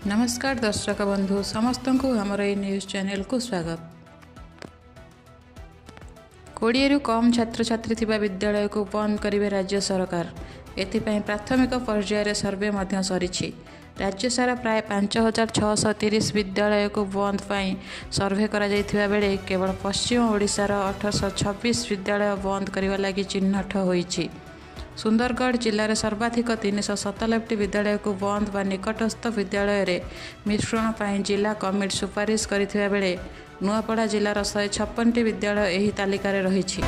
नमस्कार दर्शक बंधु समस्त को आमर ये न्यूज चैनल को स्वागत। 20 रु कम छात्र छात्री थिबा विद्यालय को बंद करेंगे राज्य सरकार। एथिपाई प्राथमिक पर्यायर सर्वे मध्य सरीछि। राज्य सारा प्राय 5630 विद्यालय को बंद पाई सर्वे करा जायथिबा बेले केवल पश्चिम ओडिशार 1826 विद्यालय बंद करने लगी चिन्हट होईछि। सुंदरगढ़ जिले सर्वाधिक 397 विद्यालय को बंद व निकटस्थ विद्यालय रे मिश्रण पर जिला कमिटी सुपारिश करथिबा बेले नुआपड़ा जिलार 156 विद्यालय एही तालिकार रहिछि।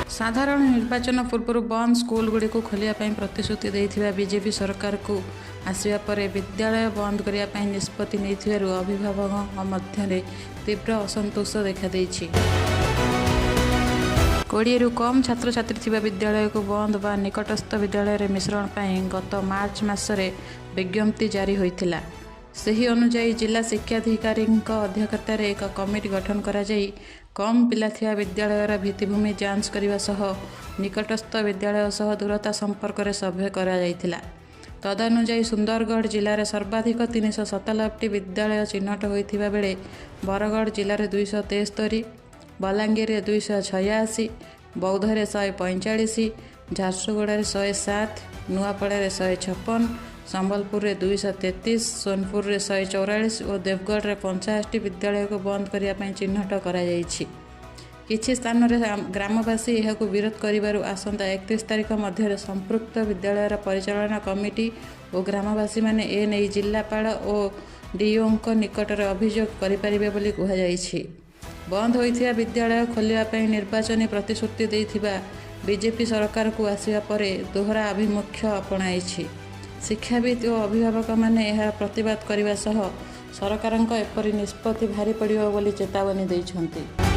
साधारण निर्वाचन पूर्व बंद स्कूल गुड़ी को खोलिया प्रतिश्रुति देथिबा बीजेपी सरकार को आसिया परे विद्यालय बंद करिया पई निष्पत्ति नेथिबारु अभिभावक मध्य तीव्र असंतोष देखा देछि। 20 रु कम छात्र छात्री थिबा विद्यालय को बंद व निकटस्थ विद्यालय रे मिश्रण पर गत मार्च मासरे विज्ञप्ति जारी होइथिला। सही अनुसार जिला शिक्षाधिकारी अध्यक्षतार एक कमिटी गठन करा जाई कम पिला थिया विद्यालयर भित्तिभूमि जांच करने सह निकटस्थ विद्यालय सह दूरता संपर्क में सर्वे करा जायथिला। तदनुसार सुंदरगढ़ जिले सर्वाधिक 397 विद्यालय चिन्हट होइथिबा बेले बरगढ़ जिले 273, बलांगीर 286, बौद्धरे 145, झारसुगुड़ा 107, नुआपड़ा 156, संबलपुर 233, सोनपुर 144 और देवगढ़ 85 विद्यालय को बंद करने चिन्हट करा जायछि। किछि स्थान में ग्रामवासी यह विरोध करिबारु आसंता 31 तारिख मध्य संपृक्त विद्यालयर परिचालना कमिटी और ग्रामवासी माने ए नै जिलापाल और डीओ निकट में अभियोग करिपारिबे बोली कुहाଯାଇଛି। बंद होइथिबा विद्यालय खोलिया निर्वाचन प्रतिश्रुति देथिबा बीजेपी सरकार को आसिया परे दोहरा अभिमुख्य अपनाइछि। शिक्षाविद और अभिभावक माने यह प्रतिवाद करने सह सरकार एपरी निष्पत्ति भारी पड़िबो बोली चेतावनी दैछन्ति।